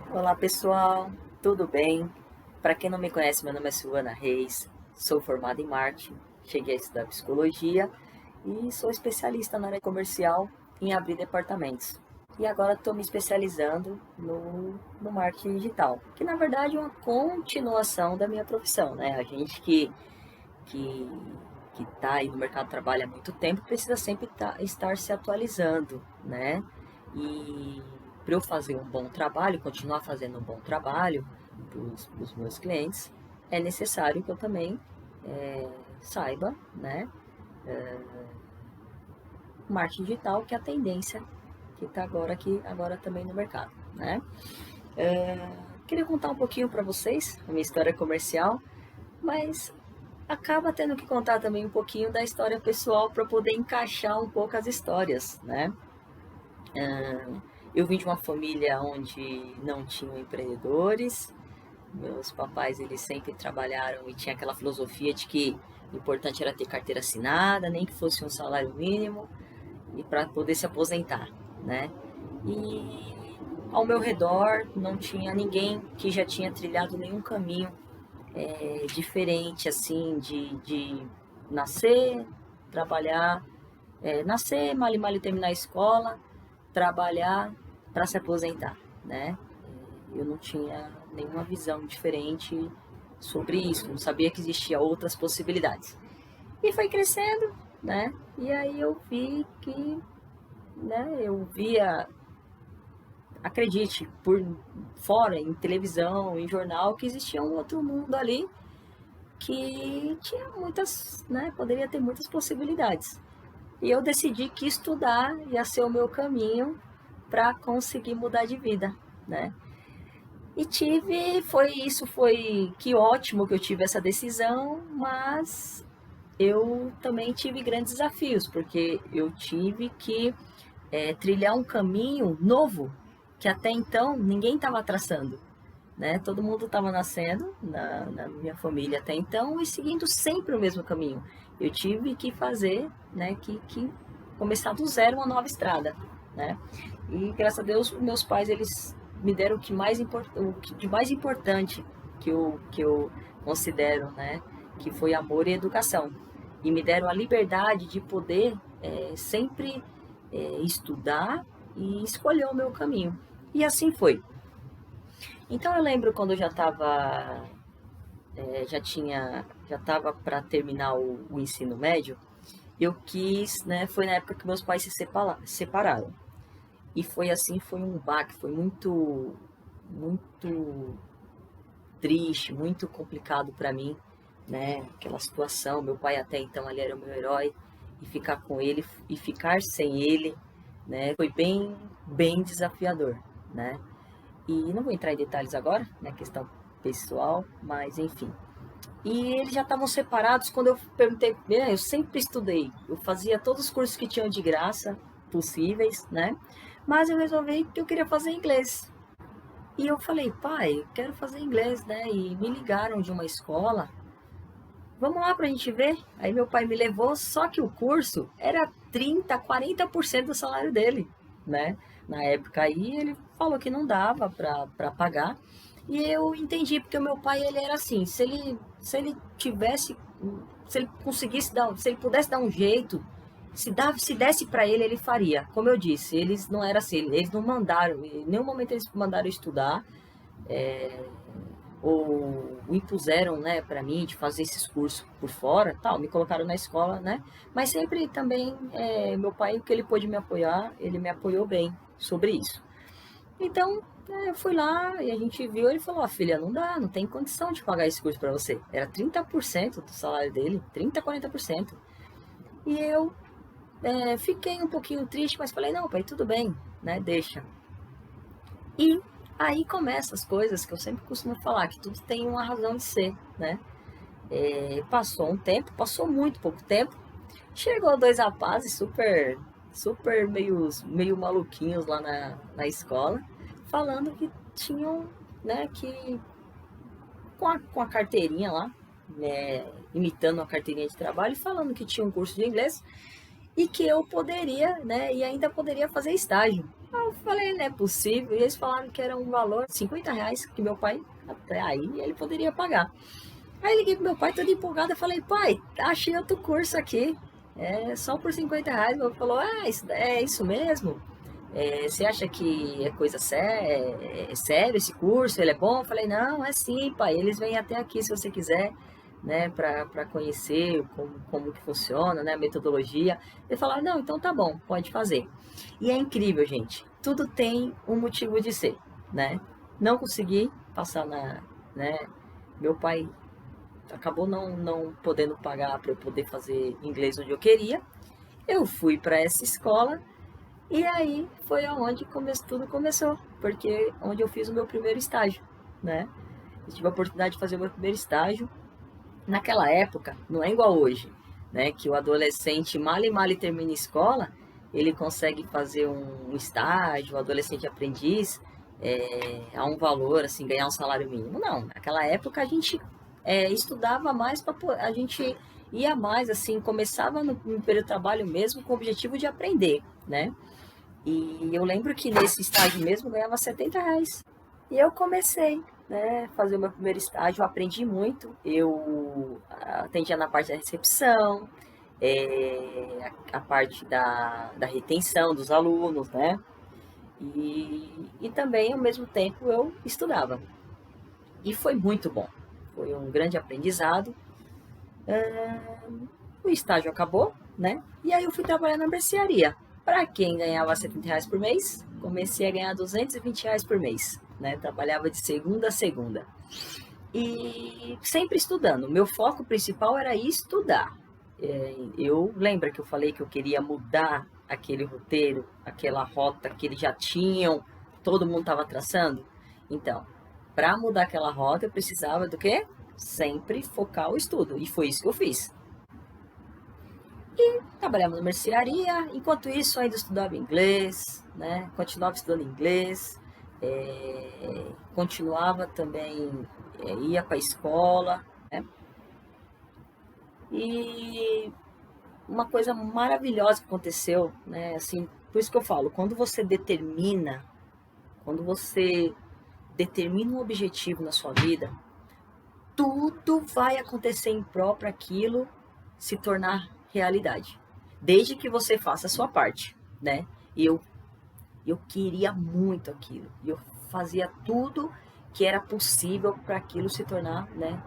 Olá pessoal, tudo bem? Para quem não me conhece, meu nome é Silvana Reis, sou formada em marketing, cheguei a estudar psicologia e sou especialista na área comercial em abrir departamentos. E agora estou me especializando no marketing digital, que na verdade é uma continuação da minha profissão, né? A gente que que está aí no mercado de trabalho há muito tempo precisa sempre estar se atualizando, né? E para eu fazer um bom trabalho, continuar fazendo um bom trabalho para os meus clientes, é necessário que eu também saiba, né? Marketing digital, que é a tendência que está agora também no mercado, né? Queria contar um pouquinho para vocês a minha história comercial, mas acaba tendo que contar também um pouquinho da história pessoal para poder encaixar um pouco as histórias, né? Eu vim de uma família onde não tinham empreendedores. Meus papais, eles sempre trabalharam e tinha aquela filosofia de que o importante era ter carteira assinada, nem que fosse um salário mínimo, e para poder se aposentar, né? E ao meu redor não tinha ninguém que já tinha trilhado nenhum caminho diferente, assim, de nascer, trabalhar, nascer, mal e mal terminar a escola, trabalhar para se aposentar, né? Eu não tinha nenhuma visão diferente sobre isso, não sabia que existia outras possibilidades. E foi crescendo, né? E aí eu vi que, né, eu via, acredite, por fora, em televisão, em jornal, que existia um outro mundo ali que tinha muitas, né, poderia ter muitas possibilidades. E eu decidi que estudar ia ser o meu caminho para conseguir mudar de vida, né? E foi que ótimo que eu tive essa decisão, mas eu também tive grandes desafios, porque eu tive que trilhar um caminho novo que até então ninguém estava traçando, né? Todo mundo estava nascendo na minha família até então e seguindo sempre o mesmo caminho. Eu tive que fazer, né, que começar do zero uma nova estrada, né? E graças a Deus, meus pais eles me deram o que de mais importante que eu considero, né, que foi amor e educação. E me deram a liberdade de poder sempre estudar e escolher o meu caminho. E assim foi. Então eu lembro quando eu já estava para terminar o ensino médio, eu quis, né, foi na época que meus pais separaram. E foi assim, foi um baque, foi muito triste, muito complicado para mim, né? Aquela situação, meu pai até então ali era o meu herói e ficar com ele e ficar sem ele, né? Foi bem desafiador, né? E não vou entrar em detalhes agora, né? Questão pessoal, mas enfim. E eles já estavam separados quando eu perguntei, eu sempre estudei, eu fazia todos os cursos que tinham de graça possíveis, né? Mas eu resolvi que eu queria fazer inglês. E eu falei, pai, eu quero fazer inglês, né? E me ligaram de uma escola, vamos lá pra gente ver. Aí meu pai me levou, só que o curso era 30, 40% do salário dele, né? Na época aí ele falou que não dava pra pagar. E eu entendi, porque o meu pai ele era assim, se ele tivesse, se ele conseguisse dar, se ele pudesse dar um jeito, se desse para ele, ele faria. Como eu disse, eles não eram assim, eles não mandaram, em nenhum momento eles mandaram estudar, ou impuseram, né, para mim de fazer esses cursos por fora, tal, me colocaram na escola, né? Mas sempre também meu pai, o que ele pôde me apoiar, ele me apoiou bem sobre isso. Então, eu fui lá e a gente viu, ele falou, filha, não dá, não tem condição de pagar esse curso para você. Era 30% do salário dele, 30, 40%. E eu fiquei um pouquinho triste, mas falei, não, pai, tudo bem, né, deixa. E aí começam as coisas que eu sempre costumo falar, que tudo tem uma razão de ser, né? Passou um tempo, passou muito pouco tempo, chegou dois rapazes super meio maluquinhos lá na escola, falando que tinham, né, que com a carteirinha lá, imitando a carteirinha de trabalho, falando que tinha um curso de inglês e que eu poderia, né, e ainda poderia fazer estágio. Eu falei, não é possível. E eles falaram que era um valor de R$ 50 que meu pai, até aí, ele poderia pagar. Aí liguei pro meu pai, todo empolgado, eu falei, pai, achei outro curso aqui. É só por R$ 50. Meu pai falou, é isso mesmo? Você acha que é coisa séria? É sério esse curso? Ele é bom? Eu falei, não, é sim, pai. Eles vêm até aqui se você quiser, né, para conhecer como que funciona, né, a metodologia. Ele falou, não, então tá bom, pode fazer. E é incrível, gente. Tudo tem um motivo de ser, né? Não consegui passar né? Meu pai acabou não podendo pagar para eu poder fazer inglês onde eu queria. Eu fui para essa escola e aí foi aonde tudo começou, porque onde eu fiz o meu primeiro estágio, né? Eu tive a oportunidade de fazer o meu primeiro estágio. Naquela época, não é igual hoje, né? Que o adolescente mal e mal termina a escola, ele consegue fazer um estágio, o adolescente aprendiz, a um valor, assim, ganhar um salário mínimo. Não, naquela época a gente estudava mais para a gente ia mais, assim, começava no período de trabalho mesmo com o objetivo de aprender, né? E eu lembro que nesse estágio mesmo eu ganhava R$ 70. E eu comecei, né, fazer o meu primeiro estágio, eu aprendi muito. Eu atendia na parte da recepção, a parte da retenção dos alunos, né? E também, ao mesmo tempo, eu estudava. E foi muito bom. Foi um grande aprendizado. O estágio acabou, né? E aí eu fui trabalhar na mercearia. Para quem ganhava R$ 70 por mês, comecei a ganhar R$ 220 por mês, né? Trabalhava de segunda a segunda. E sempre estudando. Meu foco principal era estudar. Eu lembro que eu falei que eu queria mudar aquele roteiro, aquela rota que eles já tinham, todo mundo estava traçando. Então, para mudar aquela rota, eu precisava do quê? Sempre focar o estudo. E foi isso que eu fiz. Trabalhava na mercearia, enquanto isso ainda estudava inglês, né? Continuava estudando inglês, continuava também, ia para a escola, né? E uma coisa maravilhosa que aconteceu, né? Assim, por isso que eu falo, quando você determina um objetivo na sua vida, tudo vai acontecer em prol para aquilo se tornar realidade, desde que você faça a sua parte, né? E eu queria muito aquilo, e eu fazia tudo que era possível para aquilo se tornar, né,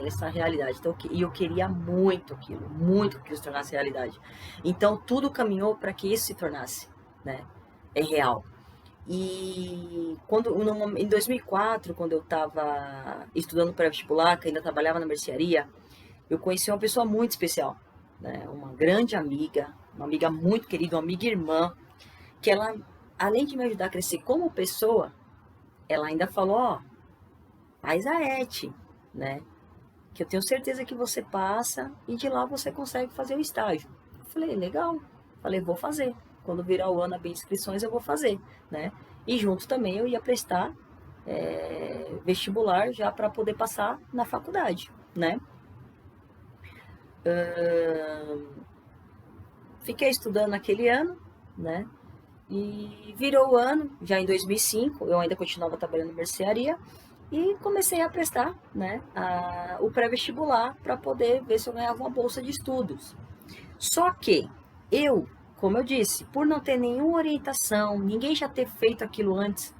essa realidade. Então, e eu queria muito que aquilo se tornasse realidade. Então, tudo caminhou para que isso se tornasse, né, real. E em 2004, quando eu estava estudando para vestibular, que ainda trabalhava na mercearia, eu conheci uma pessoa muito especial, né? Uma grande amiga, uma amiga muito querida, uma amiga irmã, que ela, além de me ajudar a crescer como pessoa, ela ainda falou, ó, faz a ET, né? Que eu tenho certeza que você passa e de lá você consegue fazer o estágio. Eu falei, legal. Falei, vou fazer. Quando virar o ano abrir inscrições, eu vou fazer, né? E junto também eu ia prestar vestibular já para poder passar na faculdade, né? Fiquei estudando aquele ano, né? E virou o ano, já em 2005, eu ainda continuava trabalhando em mercearia e comecei a prestar, né, o pré-vestibular para poder ver se eu ganhava uma bolsa de estudos. Só que eu, como eu disse, por não ter nenhuma orientação, ninguém já ter feito aquilo antes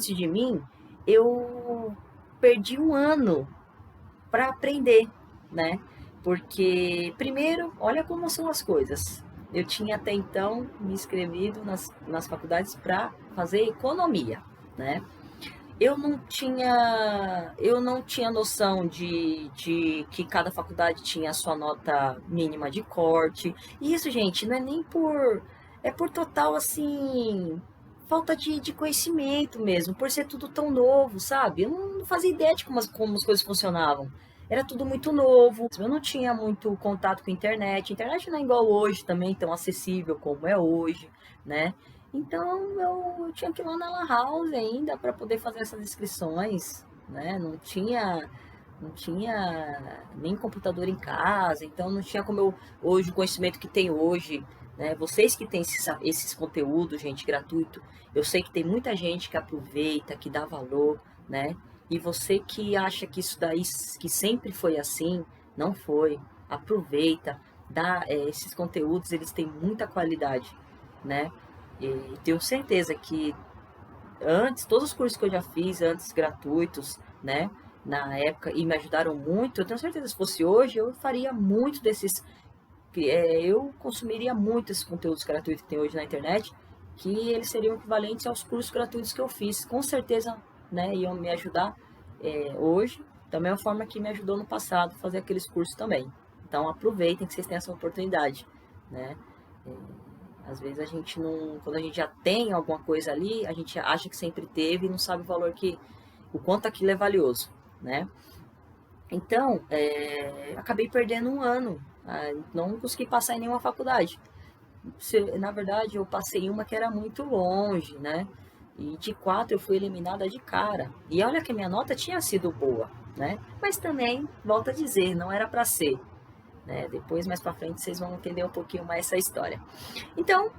de mim, eu perdi um ano para aprender, né? Porque, primeiro, olha como são as coisas. Eu tinha até então me inscrevido nas faculdades para fazer economia, né? Eu não tinha noção de que cada faculdade tinha a sua nota mínima de corte. E isso, gente, não é nem é por total, assim, falta de conhecimento mesmo, por ser tudo tão novo, sabe? Eu não fazia ideia de como as coisas funcionavam. Era tudo muito novo, eu não tinha muito contato com a internet. A internet não é igual hoje também, tão acessível como é hoje, né? Então eu tinha que ir lá na Lan House ainda para poder fazer essas inscrições, né? Não tinha nem computador em casa, então não tinha como hoje o conhecimento que tem hoje, né? Vocês que têm esses conteúdos, gente, gratuito, eu sei que tem muita gente que aproveita, que dá valor, né? E você que acha que isso daí, que sempre foi assim, não foi. Aproveita, esses conteúdos, eles têm muita qualidade, né? E tenho certeza que antes, todos os cursos que eu já fiz antes gratuitos, né, na época, e me ajudaram muito, eu tenho certeza que se fosse hoje, eu faria muito desses, eu consumiria muito esses conteúdos gratuitos que tem hoje na internet, que eles seriam equivalentes aos cursos gratuitos que eu fiz, com certeza, né, iam me ajudar hoje, da mesma forma que me ajudou no passado, fazer aqueles cursos também. Então aproveitem que vocês têm essa oportunidade, né? Às vezes a gente não, quando a gente já tem alguma coisa ali, a gente acha que sempre teve e não sabe o valor o quanto aquilo é valioso, né? Então, acabei perdendo um ano, não consegui passar em nenhuma faculdade. Na verdade, eu passei uma que era muito longe, né? E de 4 eu fui eliminada de cara. E olha que a minha nota tinha sido boa, né? Mas também, volto a dizer, não era para ser, né? Depois, mais para frente, vocês vão entender um pouquinho mais essa história. Então,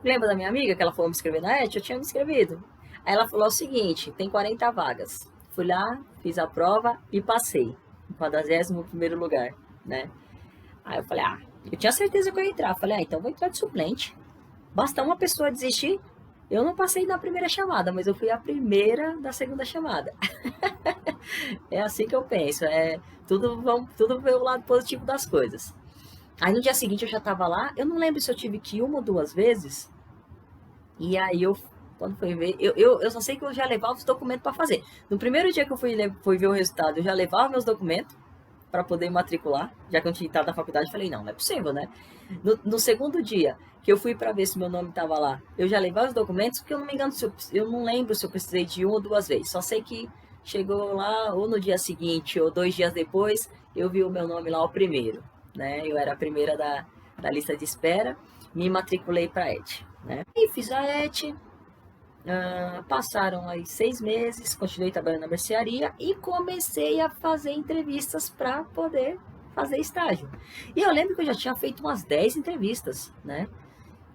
lembra da minha amiga que ela falou me inscrever na ET? Eu tinha me inscrevido. Aí ela falou o seguinte, tem 40 vagas. Fui lá, fiz a prova e passei. Em 41º lugar, né? Aí eu falei, eu tinha certeza que eu ia entrar. Falei, então vou entrar de suplente. Basta uma pessoa desistir. Eu não passei na primeira chamada, mas eu fui a primeira da segunda chamada. É assim que eu penso. Tudo ver o lado positivo das coisas. Aí no dia seguinte eu já tava lá. Eu não lembro se eu tive que ir uma ou duas vezes. E aí quando foi ver, eu só sei que eu já levava os documentos para fazer. No primeiro dia que eu fui ver o resultado, eu já levava meus documentos para poder matricular, já que eu tinha estado na faculdade, falei, não é possível, né? No segundo dia, que eu fui para ver se meu nome estava lá, eu já levava os documentos, porque eu não me engano, eu não lembro se eu precisei de uma ou duas vezes, só sei que chegou lá, ou no dia seguinte, ou 2 dias depois, eu vi o meu nome lá, o primeiro, né? Eu era a primeira da lista de espera, me matriculei para a ET, né? E fiz a ET, passaram aí 6 meses, continuei trabalhando na mercearia e comecei a fazer entrevistas para poder fazer estágio. E eu lembro que eu já tinha feito umas 10 entrevistas, né?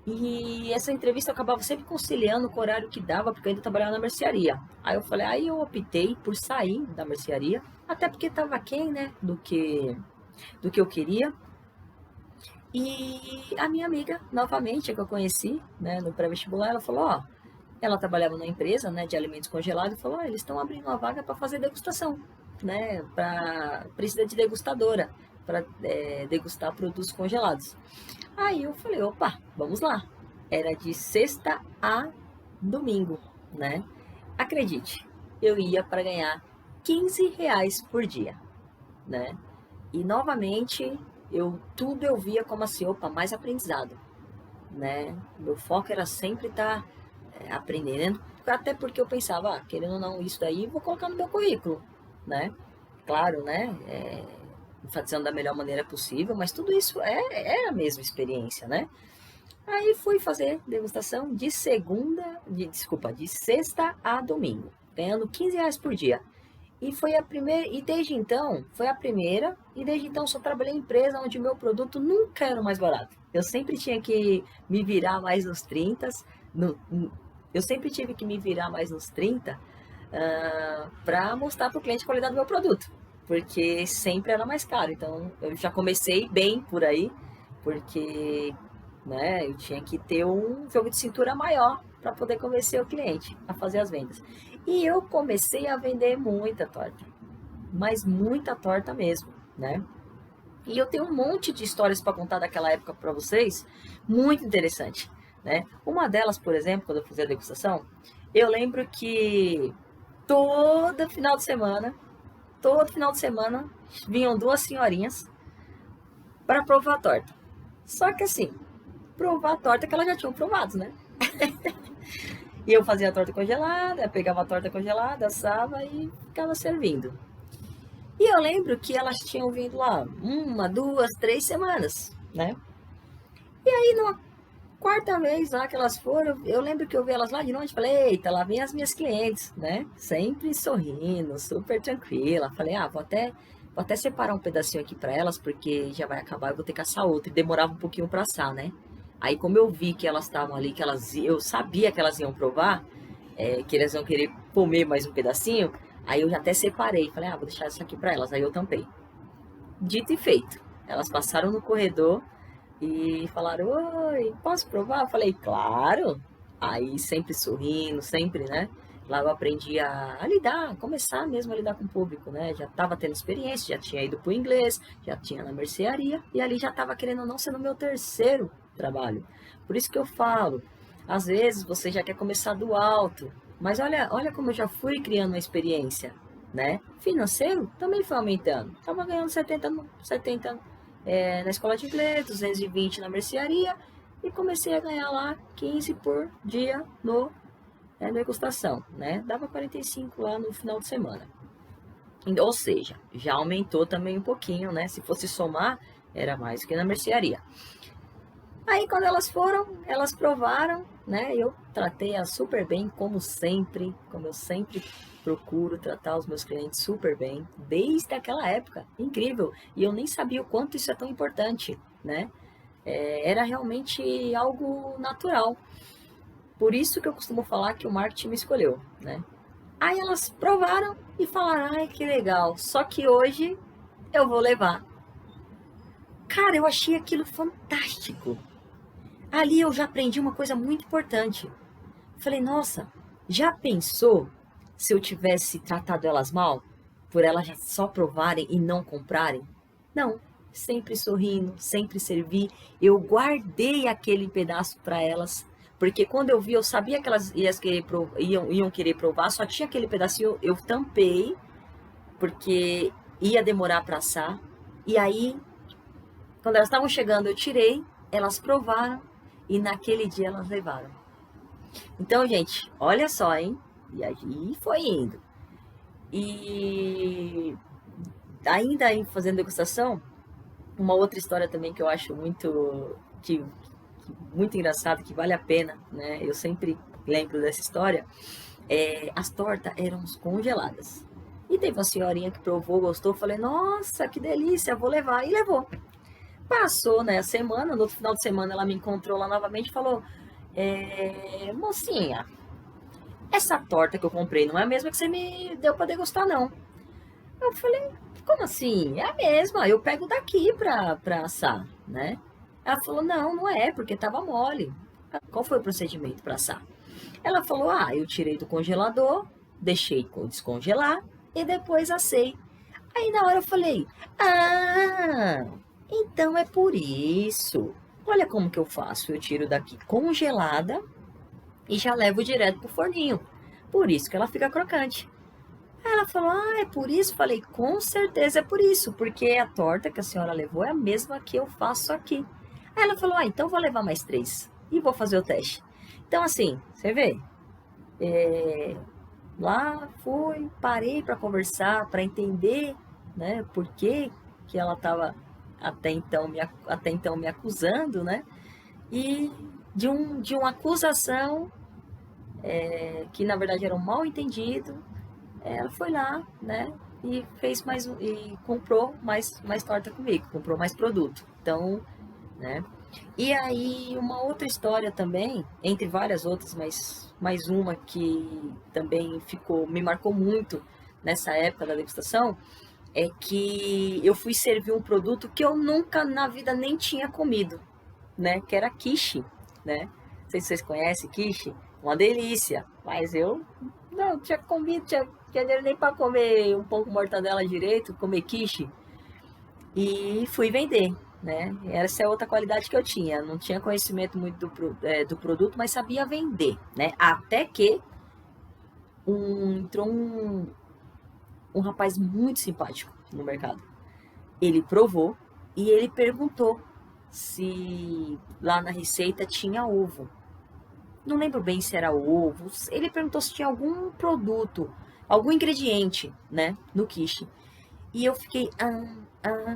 E essa entrevista eu acabava sempre conciliando com o horário que dava, porque eu ainda trabalhava na mercearia. Aí eu optei por sair da mercearia, até porque estava aquém, né, do que eu queria. E a minha amiga, novamente, que eu conheci, né, no pré-vestibular, ela falou, ela trabalhava numa empresa, né, de alimentos congelados e falou, eles estão abrindo uma vaga para fazer degustação, né, precisa de degustadora para degustar produtos congelados. Aí eu falei, opa, vamos lá. Era de sexta a domingo, né? Acredite, eu ia para ganhar R$ 15 por dia, né? E novamente, tudo eu via como assim, opa, mais aprendizado, né? Meu foco era sempre estar aprendendo, até porque eu pensava, querendo ou não, isso daí vou colocar no meu currículo, né? Claro, né? Enfatizando da melhor maneira possível, mas tudo isso é a mesma experiência, né? Aí fui fazer degustação de sexta a domingo, ganhando R$ 15 por dia. E foi a primeira, e desde então, foi a primeira, e desde então só trabalhei em empresa onde o meu produto nunca era o mais barato. Eu sempre tinha que me virar mais nos 30, eu sempre tive que me virar mais nos 30 para mostrar para o cliente a qualidade do meu produto, porque sempre era mais caro. Então eu já comecei bem por aí, porque né, eu tinha que ter um jogo de cintura maior para poder convencer o cliente a fazer as vendas. E eu comecei a vender muita torta, mas muita torta mesmo, né? E eu tenho um monte de histórias para contar daquela época para vocês, muito interessante, né? Uma delas, por exemplo, quando eu fazia a degustação, eu lembro que todo final de semana, vinham 2 senhorinhas para provar a torta. Só que assim, provar a torta que elas já tinham provado, né? E eu fazia a torta congelada, pegava a torta congelada, assava e ficava servindo. E eu lembro que elas tinham vindo lá 1, 2, 3 semanas, né? E aí, numa quarta vez lá que elas foram, eu lembro que eu vi elas lá de longe e falei, eita, lá vem as minhas clientes, né? Sempre sorrindo, super tranquila. Falei, vou até vou até separar um pedacinho aqui para elas, porque já vai acabar, eu vou ter que assar outra. E demorava um pouquinho para assar, né? Aí como eu vi que elas estavam ali, eu sabia que elas iam provar, que elas iam querer comer mais um pedacinho, aí eu já até separei. Falei, vou deixar isso aqui para elas. Aí eu tampei. Dito e feito. Elas passaram no corredor e falaram, oi, posso provar? Eu falei, claro. Aí sempre sorrindo, sempre, né? Lá eu aprendi a lidar, começar mesmo a lidar com o público, né? Já estava tendo experiência, já tinha ido para o inglês, já tinha na mercearia, e ali já estava querendo ou não ser no meu terceiro trabalho. Por isso que eu falo, às vezes você já quer começar do alto, mas olha como eu já fui criando uma experiência, né? Financeiro também foi aumentando. Estava ganhando 70 na escola de inglês, 220 na mercearia, e comecei a ganhar lá 15 por dia no degustação, né? Dava 45 lá no final de semana. Ou seja, já aumentou também um pouquinho, né? Se fosse somar, era mais que na mercearia. Aí quando elas foram, elas provaram, né? Eu tratei-as super bem, como eu sempre procuro tratar os meus clientes super bem, desde aquela época, incrível. E eu nem sabia o quanto isso é tão importante, né? Era realmente algo natural. Por isso que eu costumo falar que o marketing me escolheu, né? Aí elas provaram e falaram, ai, que legal, só que hoje eu vou levar. Cara, eu achei aquilo fantástico. Ali eu já aprendi uma coisa muito importante. Falei, nossa, já pensou se eu tivesse tratado elas mal? Por elas já só provarem e não comprarem? Não, sempre sorrindo, sempre servi. Eu guardei aquele pedaço para elas, porque quando eu vi, eu sabia que elas iam querer provar, só tinha aquele pedacinho, eu tampei, porque ia demorar para assar. E aí, quando elas estavam chegando, eu tirei, elas provaram e naquele dia elas levaram. Então, gente, olha só, hein? E aí foi indo. E ainda aí fazendo degustação, uma outra história também que eu acho muito engraçado, que vale a pena, né? Eu sempre lembro dessa história. As tortas eram congeladas. E teve uma senhorinha que provou, gostou, falei, nossa, que delícia, vou levar. E levou. Passou, né, a semana, no outro final de semana ela me encontrou lá novamente e falou, mocinha, essa torta que eu comprei não é a mesma que você me deu para degustar, não. Eu falei, como assim? É a mesma, eu pego daqui pra assar, né? Ela falou, não, não é, porque tava mole. Qual foi o procedimento para assar? Ela falou, eu tirei do congelador, deixei descongelar e depois assei. Aí na hora eu falei, então é por isso. Olha como que eu faço, eu tiro daqui congelada e já levo direto pro forninho. Por isso que ela fica crocante. Aí ela falou, é por isso? Falei, com certeza é por isso, porque a torta que a senhora levou é a mesma que eu faço aqui. Aí ela falou, então vou levar mais 3 e vou fazer o teste. Então assim, você vê, lá fui, parei para conversar, para entender, né, por que ela estava até então me acusando, né, e de uma acusação que na verdade era um mal entendido. Ela foi lá, né, e fez e comprou mais torta comigo, comprou mais produto. Então, né? E aí uma outra história também, entre várias outras, mas mais uma que também me marcou muito nessa época da degustação, é que eu fui servir um produto que eu nunca na vida nem tinha comido, né, que era quiche, né? Não sei se vocês conhecem quiche, uma delícia, mas eu não tinha comido, tinha dinheiro nem para comer um pão com mortadela direito, comer quiche, e fui vender, né? Essa é outra qualidade que eu tinha, não tinha conhecimento muito do produto, mas sabia vender, né? Até que entrou um rapaz muito simpático no mercado. Ele provou e ele perguntou se lá na receita tinha ovo. Não lembro bem se era ovo. Ele perguntou se tinha algum produto, algum ingrediente, né, no quiche. E eu fiquei,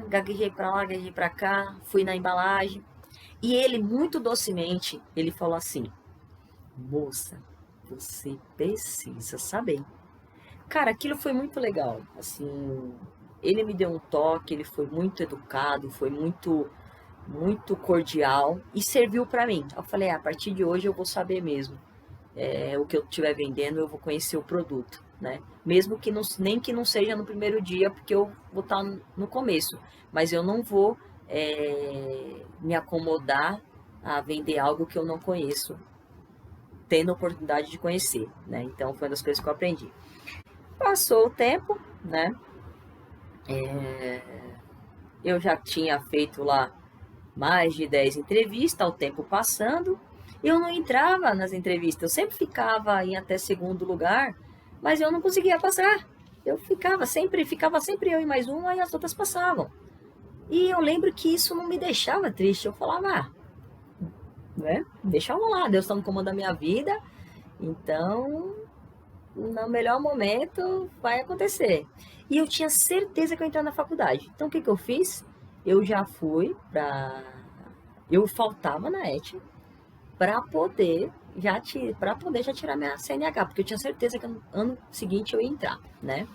gaguejei pra lá, gaguejei pra cá, fui na embalagem. E ele, muito docemente, ele falou assim, moça, você precisa saber. Cara, aquilo foi muito legal, assim, ele me deu um toque, ele foi muito educado, foi muito cordial e serviu para mim. Eu falei, a partir de hoje eu vou saber mesmo. O que eu estiver vendendo, eu vou conhecer o produto, né? Mesmo que não, nem que não seja no primeiro dia, porque eu vou estar no começo, mas eu não vou me acomodar a vender algo que eu não conheço, tendo a oportunidade de conhecer, né? Então foi uma das coisas que eu aprendi. Passou o tempo, né? Eu já tinha feito lá mais de 10 entrevistas, o tempo passando, e eu não entrava nas entrevistas, eu sempre ficava em até segundo lugar, mas eu não conseguia passar. Eu ficava sempre eu e mais um, aí as outras passavam. E eu lembro que isso não me deixava triste, eu falava, né? Deixa eu lá, Deus está no comando da minha vida, então no melhor momento vai acontecer. E eu tinha certeza que eu ia entrar na faculdade. Então o que eu fiz? Eu já fui para. Eu faltava na ET para poder já tirar minha CNH, porque eu tinha certeza que no ano seguinte eu ia entrar, né?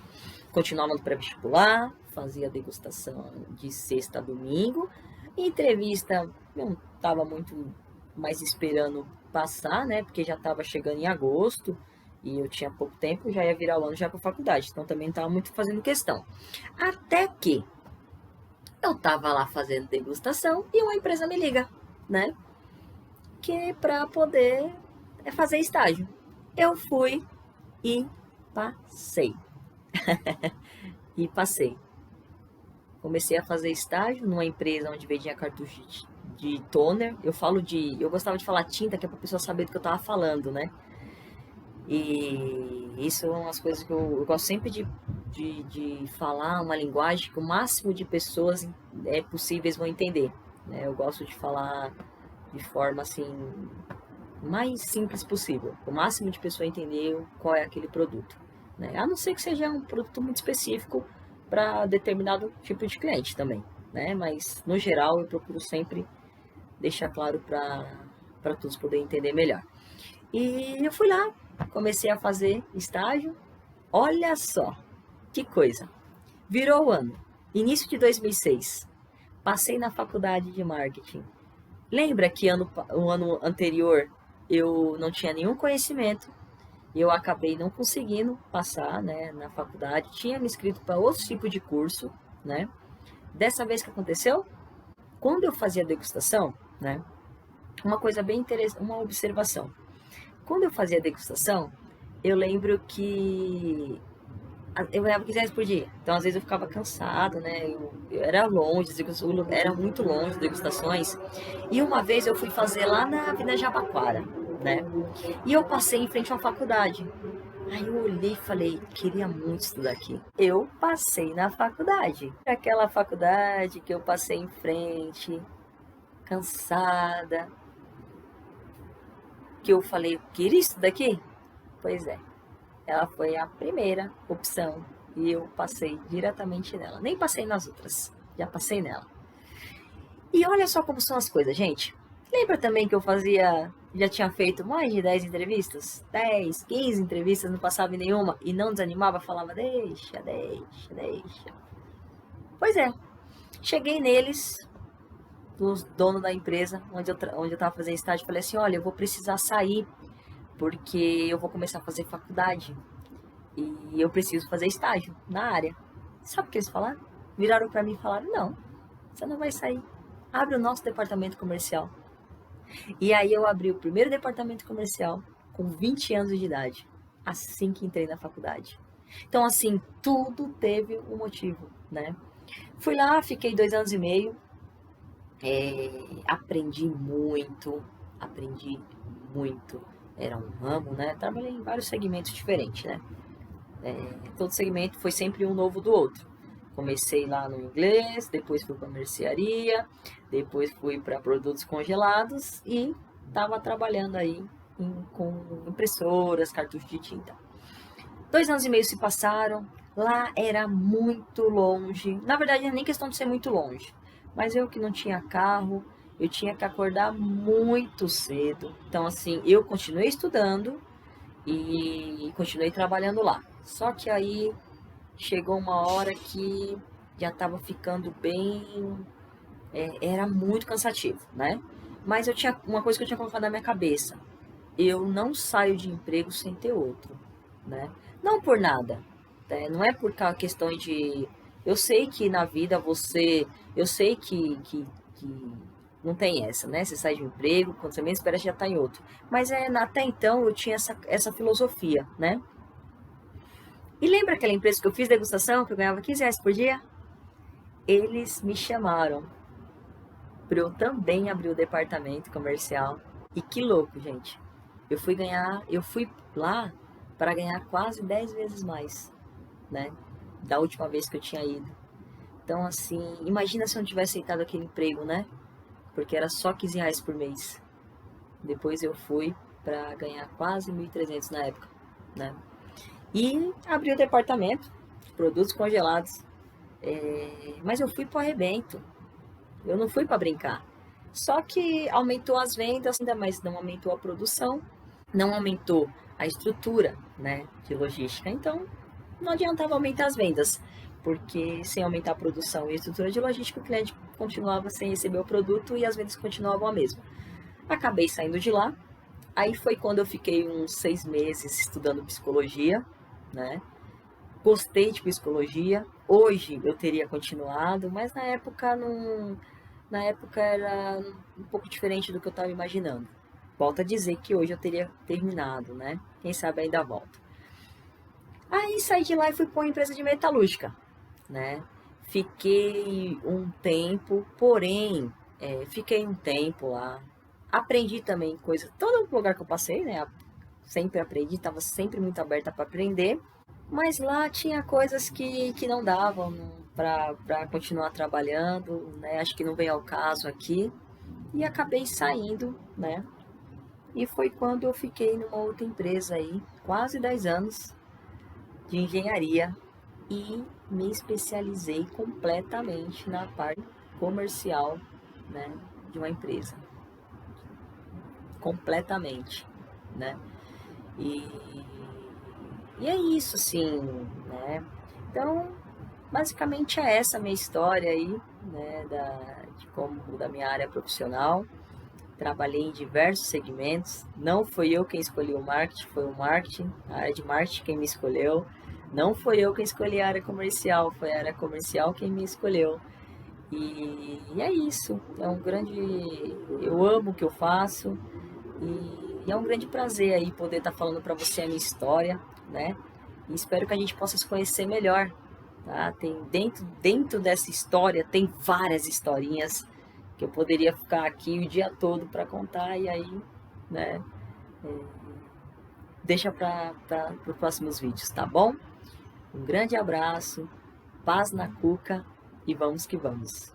Continuava no pré-vestibular, fazia degustação de sexta a domingo, entrevista eu não estava muito mais esperando passar, né? Porque já estava chegando em agosto e eu tinha pouco tempo, já ia virar o ano já para faculdade, então também não estava muito fazendo questão. Até que eu estava lá fazendo degustação e uma empresa me liga, né? Que para poder fazer estágio. Eu fui e passei. E passei. Comecei a fazer estágio numa empresa onde vendia cartucho de toner. Eu gostava de falar tinta, que é para a pessoa saber do que eu estava falando, né? E isso é umas coisas que eu gosto sempre de falar uma linguagem que o máximo de pessoas possíveis vão entender, né? Eu gosto de falar de forma assim mais simples possível, o máximo de pessoa entender qual é aquele produto, né? A não ser que seja um produto muito específico para determinado tipo de cliente também, né? Mas no geral eu procuro sempre deixar claro para todos poderem entender melhor. E eu fui lá, comecei a fazer estágio. Olha só, que coisa. Virou o ano, início de 2006. Passei na faculdade de marketing. Lembra que o ano anterior eu não tinha nenhum conhecimento e eu acabei não conseguindo passar, né, na faculdade. Tinha me inscrito para outro tipo de curso, né? Dessa vez que aconteceu, quando eu fazia degustação, né? Uma coisa bem interessante, uma observação. Quando eu fazia degustação, eu lembro que eu ganhava 15 reais por dia. Então, às vezes, eu ficava cansado, né? Eu era longe, era muito longe, degustações. E uma vez eu fui fazer lá na Avenida Jabaquara, né? E eu passei em frente a uma faculdade. Aí eu olhei e falei, queria muito estudar aqui. Eu passei na faculdade. Aquela faculdade que eu passei em frente, cansada, que eu falei, queria estudar aqui? Pois é. Ela foi a primeira opção e eu passei diretamente nela. Nem passei nas outras, já passei nela. E olha só como são as coisas, gente. Lembra também que eu já tinha feito mais de 10 entrevistas? 10, 15 entrevistas, não passava em nenhuma e não desanimava, falava deixa. Pois é, cheguei neles, os donos da empresa, onde eu estava fazendo estágio, falei assim, olha, eu vou precisar sair porque eu vou começar a fazer faculdade e eu preciso fazer estágio na área. Sabe o que eles falaram? Viraram para mim e falaram, não, você não vai sair. Abre o nosso departamento comercial. E aí eu abri o primeiro departamento comercial com 20 anos de idade, assim que entrei na faculdade. Então, assim, tudo teve um motivo, né? Fui lá, fiquei 2 anos e meio, aprendi muito. Era um ramo, né? Trabalhei em vários segmentos diferentes, né? Todo segmento foi sempre um novo do outro. Comecei lá no inglês, depois fui para mercearia, depois fui para produtos congelados e estava trabalhando aí com impressoras, cartuchos de tinta. 2 anos e meio se passaram, lá era muito longe. Na verdade, não é nem questão de ser muito longe, mas eu que não tinha carro, eu tinha que acordar muito cedo. Então, assim, eu continuei estudando e continuei trabalhando lá. Só que aí chegou uma hora que já estava ficando bem, era muito cansativo, né? Mas eu tinha uma coisa que eu tinha colocado na minha cabeça: eu não saio de emprego sem ter outro, né? Não por nada, né? Não é por questão de. Eu sei que na vida eu sei que não tem essa, né? Você sai de um emprego, quando você menos espera, você já está em outro. Mas até então eu tinha essa filosofia, né? E lembra aquela empresa que eu fiz degustação, que eu ganhava R$ 15 por dia? Eles me chamaram para eu também abrir o departamento comercial. E que louco, gente. Eu fui lá para ganhar quase 10 vezes mais, né? Da última vez que eu tinha ido. Então, assim, imagina se eu não tivesse aceitado aquele emprego, né? Porque era só R$ 15 por mês. Depois eu fui para ganhar quase 1.300 na época, né? E abri o departamento de produtos congelados. Mas eu fui para o arrebento. Eu não fui para brincar. Só que aumentou as vendas, ainda mais não aumentou a produção, não aumentou a estrutura, né, de logística. Então, não adiantava aumentar as vendas, porque sem aumentar a produção e a estrutura de logística, o cliente continuava sem receber o produto e as vendas continuavam a mesma. Acabei saindo de lá. Aí foi quando eu fiquei uns 6 meses estudando psicologia, né? Gostei de psicologia. Hoje eu teria continuado, mas na época não, na época era um pouco diferente do que eu estava imaginando. Volto a dizer que hoje eu teria terminado, né? Quem sabe ainda volto. Aí saí de lá e fui para uma empresa de metalúrgica, né? Fiquei um tempo, porém, fiquei um tempo lá. Aprendi também coisas, todo lugar que eu passei, né? Sempre aprendi, estava sempre muito aberta para aprender. Mas lá tinha coisas que não davam para continuar trabalhando, né? Acho que não veio ao caso aqui. E acabei saindo, né? E foi quando eu fiquei numa outra empresa aí, quase 10 anos, de engenharia, e me especializei completamente na parte comercial, né, de uma empresa. Completamente, né? E, e é isso, assim, né? Então, basicamente é essa a minha história aí, né, da minha área profissional. Trabalhei em diversos segmentos. Não fui eu quem escolheu o marketing, foi o marketing, a área de marketing quem me escolheu. Não foi eu quem escolhi a área comercial, foi a área comercial quem me escolheu. E é isso. É um grande. Eu amo o que eu faço e é um grande prazer aí poder estar falando para você a minha história, né? E espero que a gente possa se conhecer melhor, tá? Tem dentro dessa história tem várias historinhas que eu poderia ficar aqui o dia todo para contar e aí, né? Deixa para os próximos vídeos, tá bom? Um grande abraço, paz na cuca e vamos que vamos.